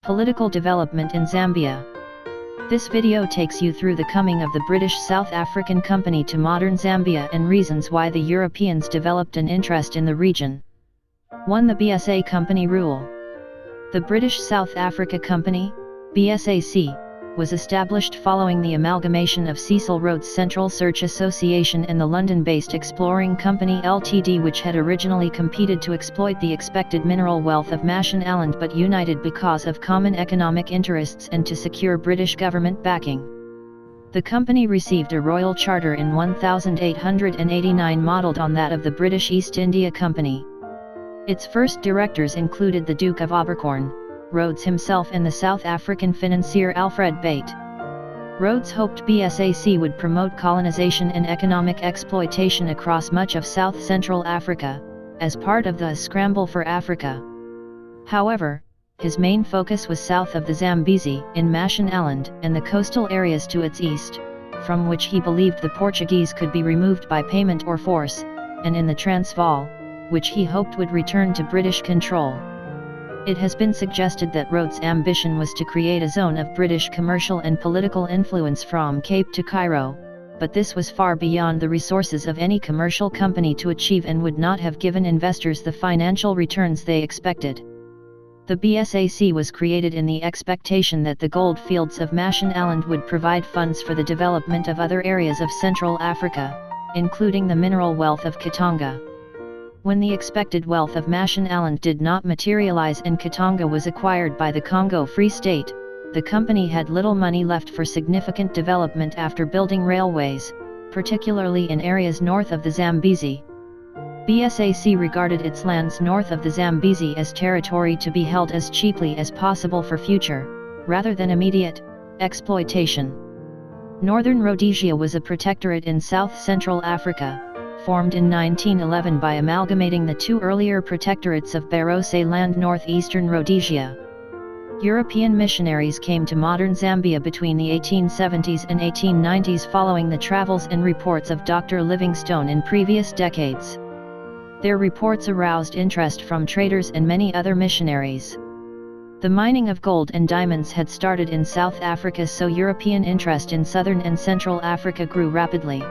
Political development in Zambia. This video takes you through the coming of the British South African Company to modern Zambia and reasons why the Europeans developed an interest in the region. 1. The BSA Company rule. The British South Africa Company, BSAC, was established following the amalgamation of Cecil Rhodes Central Search Association and the London-based Exploring Company Ltd, which had originally competed to exploit the expected mineral wealth of Mashonaland but united because of common economic interests and to secure British government backing. The company received a royal charter in 1889 modelled on that of the British East India Company. Its first directors included the Duke of Abercorn, Rhodes himself and the South African financier Alfred Bate. Rhodes hoped BSAC would promote colonization and economic exploitation across much of South-Central Africa, as part of the Scramble for Africa. However, his main focus was south of the Zambezi in Mashonaland and the coastal areas to its east, from which he believed the Portuguese could be removed by payment or force, and in the Transvaal, which he hoped would return to British control. It has been suggested that Rhodes' ambition was to create a zone of British commercial and political influence from Cape to Cairo, but this was far beyond the resources of any commercial company to achieve and would not have given investors the financial returns they expected. The BSAC was created in the expectation that the gold fields of Mashonaland would provide funds for the development of other areas of Central Africa, including the mineral wealth of Katanga. When the expected wealth of Mashonaland did not materialize and Katanga was acquired by the Congo Free State, the company had little money left for significant development after building railways, particularly in areas north of the Zambezi. BSAC regarded its lands north of the Zambezi as territory to be held as cheaply as possible for future, rather than immediate, exploitation. Northern Rhodesia was a protectorate in South-Central Africa, formed in 1911 by amalgamating the two earlier protectorates of Barotse Land North-Eastern Rhodesia. European missionaries came to modern Zambia between the 1870s and 1890s following the travels and reports of Dr Livingstone in previous decades. Their reports aroused interest from traders and many other missionaries. The mining of gold and diamonds had started in South Africa, so European interest in Southern and Central Africa grew rapidly.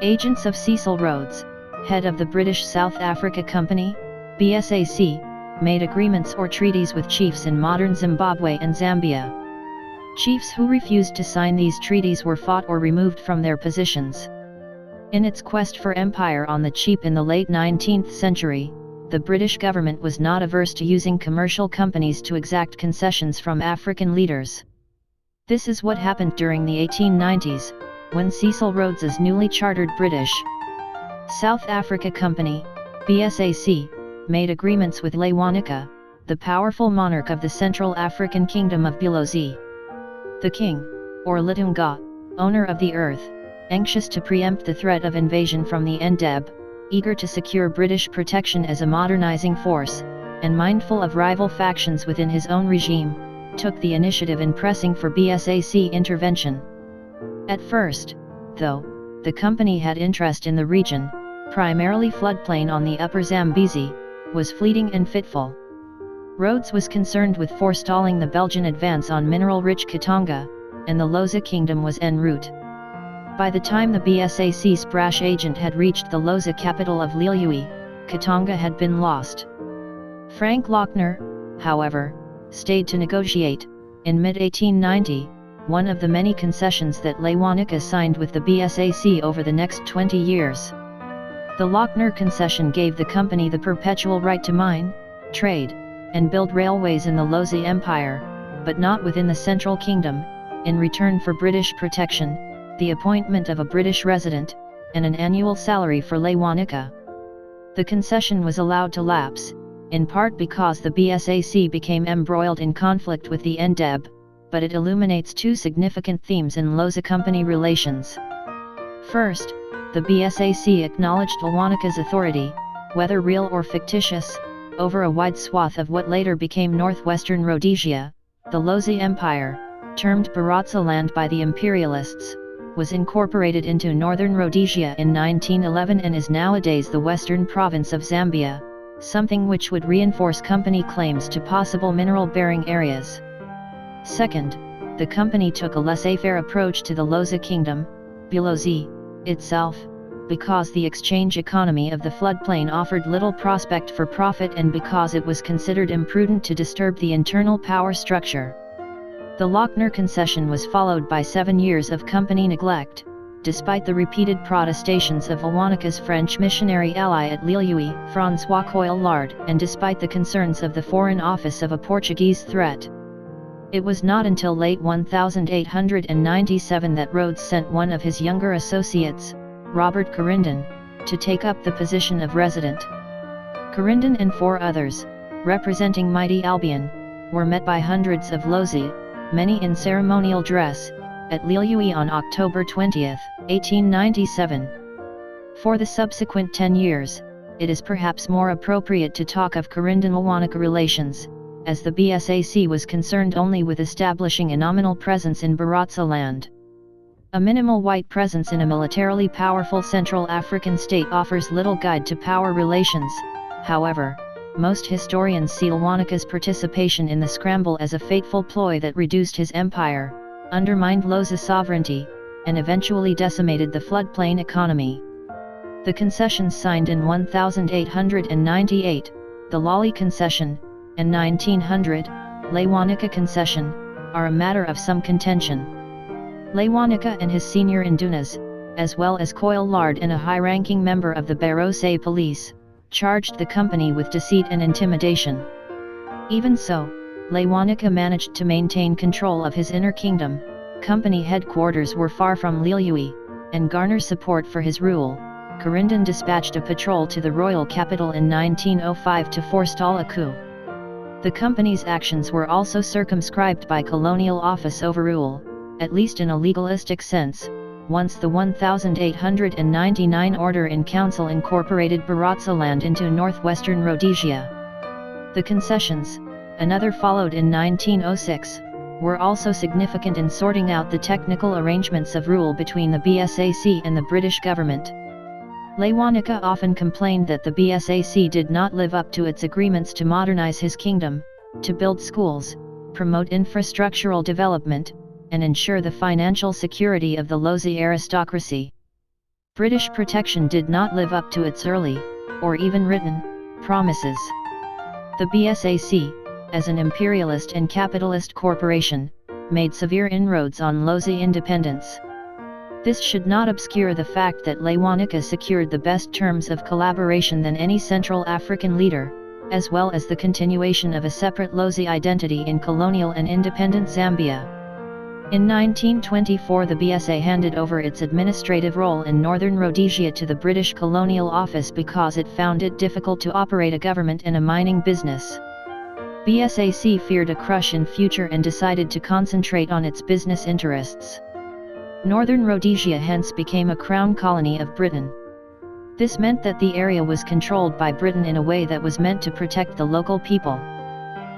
Agents of Cecil Rhodes, head of the British South Africa Company, BSAC, made agreements or treaties with chiefs in modern Zimbabwe and Zambia. Chiefs who refused to sign these treaties were fought or removed from their positions. In its quest for empire on the cheap in the late 19th century, the British government was not averse to using commercial companies to exact concessions from African leaders. This is what happened during the 1890s, when Cecil Rhodes's newly chartered British South Africa Company, BSAC, made agreements with Lewanika, the powerful monarch of the Central African Kingdom of Bulozi. The king, or Litunga, owner of the earth, anxious to preempt the threat of invasion from the Ndeb, eager to secure British protection as a modernizing force, and mindful of rival factions within his own regime, took the initiative in pressing for BSAC intervention. At first, though, the company had interest in the region, primarily floodplain on the upper Zambezi, was fleeting and fitful. Rhodes was concerned with forestalling the Belgian advance on mineral-rich Katanga, and the Loza kingdom was en route. By the time the BSAC's brash agent had reached the Loza capital of Lilliui, Katanga had been lost. Frank Lonchner, however, stayed to negotiate. In mid-1890, one of the many concessions that Lewanika signed with the BSAC over the next 20 years. The Lonchner concession gave the company the perpetual right to mine, trade, and build railways in the Loza Empire, but not within the Central Kingdom, in return for British protection, the appointment of a British resident, and an annual salary for Lewanika. The concession was allowed to lapse, in part because the BSAC became embroiled in conflict with the Ndeb, but it illuminates two significant themes in Loza company relations. First, the BSAC acknowledged Lewanika's authority, whether real or fictitious, over a wide swath of what later became northwestern Rhodesia. The Loza Empire, termed Barotse Land by the imperialists, was incorporated into northern Rhodesia in 1911 and is nowadays the western province of Zambia, something which would reinforce company claims to possible mineral-bearing areas. Second, the company took a laissez-faire approach to the Lozi Kingdom, Bulozi, itself, because the exchange economy of the floodplain offered little prospect for profit and because it was considered imprudent to disturb the internal power structure. The Lonchner concession was followed by 7 years of company neglect, despite the repeated protestations of Lewanika's French missionary ally at Lille, François Coillard, and despite the concerns of the Foreign Office of a Portuguese threat. It was not until late 1897 that Rhodes sent one of his younger associates, Robert Corindon, to take up the position of resident. Corindon and 4 others, representing mighty Albion, were met by hundreds of Lozi, many in ceremonial dress, at Lille on October 20, 1897. For the subsequent 10 years, it is perhaps more appropriate to talk of Corindon-Lewanika relations, as the BSAC was concerned only with establishing a nominal presence in Baratza land. A minimal white presence in a militarily powerful Central African state offers little guide to power relations. However, most historians see Lewanika's participation in the scramble as a fateful ploy that reduced his empire, undermined Lozi sovereignty, and eventually decimated the floodplain economy. The concessions signed in 1898, the Lali concession, and 1900, Lewanika concession, are a matter of some contention. Lewanika and his senior indunas, as well as Coillard and a high-ranking member of the Barose police, charged the company with deceit and intimidation. Even so, Lewanika managed to maintain control of his inner kingdom. Company headquarters were far from Lille, and garner support for his rule. Corindon dispatched a patrol to the royal capital in 1905 to forestall a coup. The company's actions were also circumscribed by colonial office overrule, at least in a legalistic sense, once the 1899 Order in Council incorporated Baratza land into northwestern Rhodesia. The concessions, another followed in 1906, were also significant in sorting out the technical arrangements of rule between the BSAC and the British government. Lewanika often complained that the BSAC did not live up to its agreements to modernize his kingdom, to build schools, promote infrastructural development, and ensure the financial security of the Lozi aristocracy. British protection did not live up to its early, or even written, promises. The BSAC, as an imperialist and capitalist corporation, made severe inroads on Lozi independence. This should not obscure the fact that Lewanika secured the best terms of collaboration than any Central African leader, as well as the continuation of a separate Lozi identity in colonial and independent Zambia. In 1924 the BSA handed over its administrative role in Northern Rhodesia to the British Colonial Office because it found it difficult to operate a government and a mining business. BSAC feared a crush in future and decided to concentrate on its business interests. Northern Rhodesia hence became a crown colony of Britain. This meant that the area was controlled by Britain in a way that was meant to protect the local people.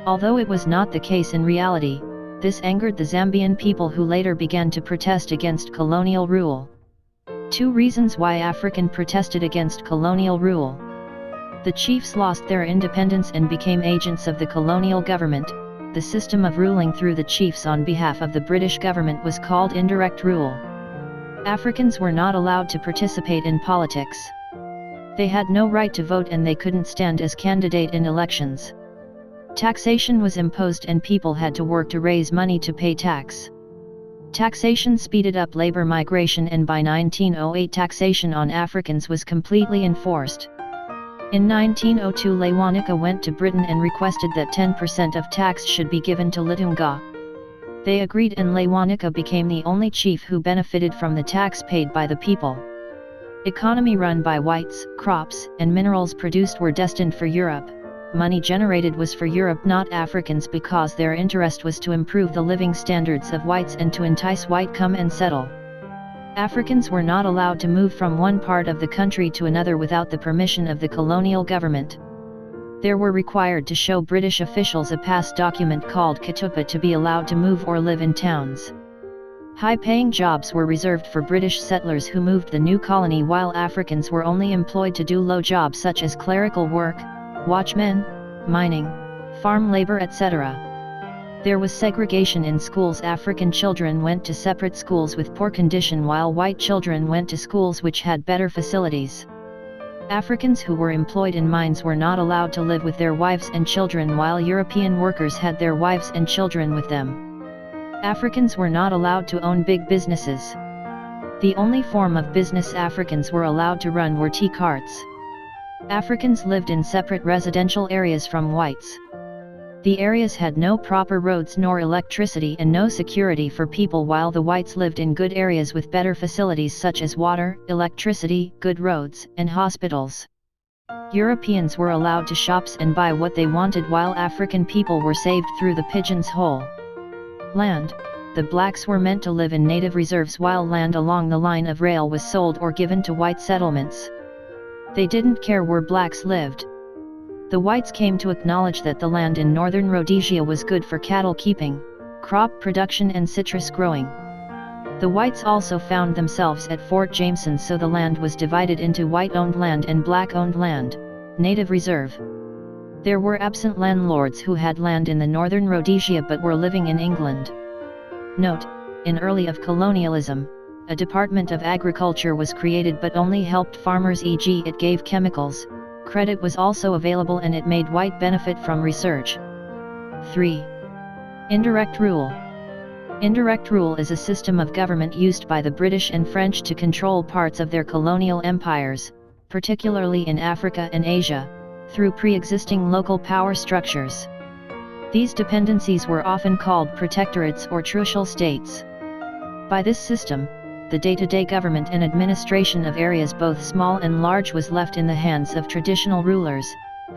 Although it was not the case in reality, this angered the Zambian people who later began to protest against colonial rule. 2 reasons why African protested against colonial rule. The chiefs lost their independence and became agents of the colonial government. The system of ruling through the chiefs on behalf of the British government was called indirect rule. Africans were not allowed to participate in politics. They had no right to vote and they couldn't stand as candidate in elections. Taxation was imposed and people had to work to raise money to pay tax. Taxation speeded up labor migration and by 1908 taxation on Africans was completely enforced. In 1902 Lewanika went to Britain and requested that 10% of tax should be given to Litunga. They agreed and Lewanika became the only chief who benefited from the tax paid by the people. Economy run by whites, crops and minerals produced were destined for Europe. Money generated was for Europe, not Africans, because their interest was to improve the living standards of whites and to entice white come and settle. Africans were not allowed to move from one part of the country to another without the permission of the colonial government. They were required to show British officials a pass document called Katupa to be allowed to move or live in towns. High-paying jobs were reserved for British settlers who moved the new colony, while Africans were only employed to do low jobs such as clerical work, watchmen, mining, farm labor, etc. There was segregation in schools. African children went to separate schools with poor condition while white children went to schools which had better facilities. Africans who were employed in mines were not allowed to live with their wives and children while European workers had their wives and children with them. Africans were not allowed to own big businesses. The only form of business Africans were allowed to run were tea carts. Africans lived in separate residential areas from whites. The areas had no proper roads nor electricity and no security for people, while the whites lived in good areas with better facilities such as water, electricity, good roads, and hospitals. Europeans were allowed to shops and buy what they wanted while African people were saved through the pigeon's hole. Land. The blacks were meant to live in native reserves while land along the line of rail was sold or given to white settlements. They didn't care where blacks lived. The whites came to acknowledge that the land in northern Rhodesia was good for cattle keeping, crop production and citrus growing. The whites also found themselves at Fort Jameson, so the land was divided into white-owned land and black-owned land, native reserve. There were absent landlords who had land in the northern Rhodesia but were living in England. Note, in early of colonialism, a Department of Agriculture was created but only helped farmers, e.g. it gave chemicals. Credit was also available and it made white benefit from research. 3. Indirect rule. Indirect rule is a system of government used by the British and French to control parts of their colonial empires, particularly in Africa and Asia, through pre-existing local power structures. These dependencies were often called protectorates or trucial states. By this system, the day-to-day government and administration of areas both small and large was left in the hands of traditional rulers,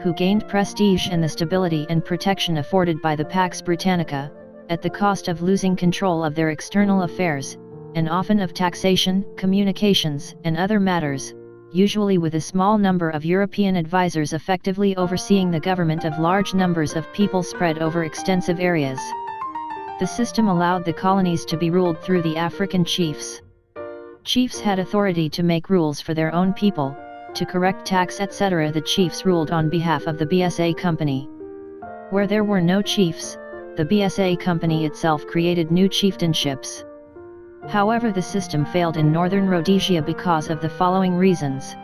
who gained prestige and the stability and protection afforded by the Pax Britannica, at the cost of losing control of their external affairs, and often of taxation, communications, and other matters, usually with a small number of European advisors effectively overseeing the government of large numbers of people spread over extensive areas. The system allowed the colonies to be ruled through the African chiefs. Chiefs had authority to make rules for their own people, to correct tax, etc. The chiefs ruled on behalf of the BSA Company. Where there were no chiefs, the BSA Company itself created new chieftainships. However, the system failed in northern Rhodesia because of the following reasons.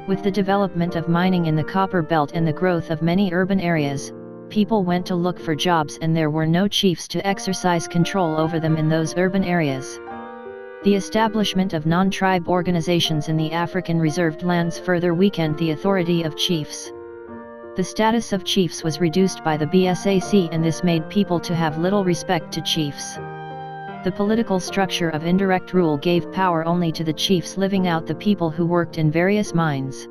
With the development of mining in the copper belt and the growth of many urban areas, people went to look for jobs and there were no chiefs to exercise control over them in those urban areas. The establishment of non-tribe organizations in the African reserved lands further weakened the authority of chiefs. The status of chiefs was reduced by the BSAC, and this made people to have little respect to chiefs. The political structure of indirect rule gave power only to the chiefs, living out the people who worked in various mines.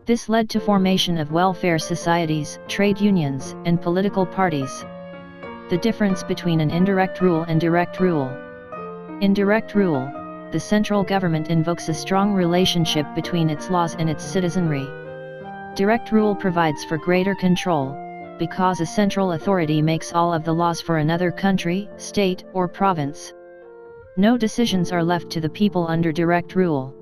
This led to formation of welfare societies, trade unions, and political parties. The difference between an indirect rule and direct rule. In direct rule, the central government invokes a strong relationship between its laws and its citizenry. Direct rule provides for greater control, because a central authority makes all of the laws for another country, state, or province. No decisions are left to the people under direct rule.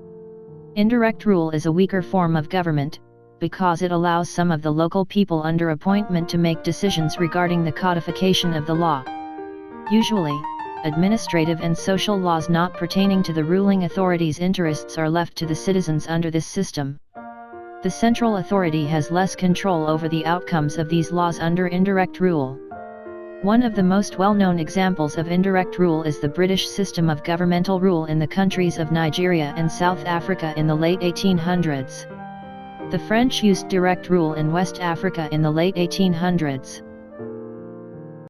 Indirect rule is a weaker form of government, because it allows some of the local people under appointment to make decisions regarding the codification of the law. Usually, administrative and social laws not pertaining to the ruling authority's interests are left to the citizens under this system. The central authority has less control over the outcomes of these laws under indirect rule. One of the most well-known examples of indirect rule is the British system of governmental rule in the countries of Nigeria and South Africa in the late 1800s. The French used direct rule in West Africa in the late 1800s.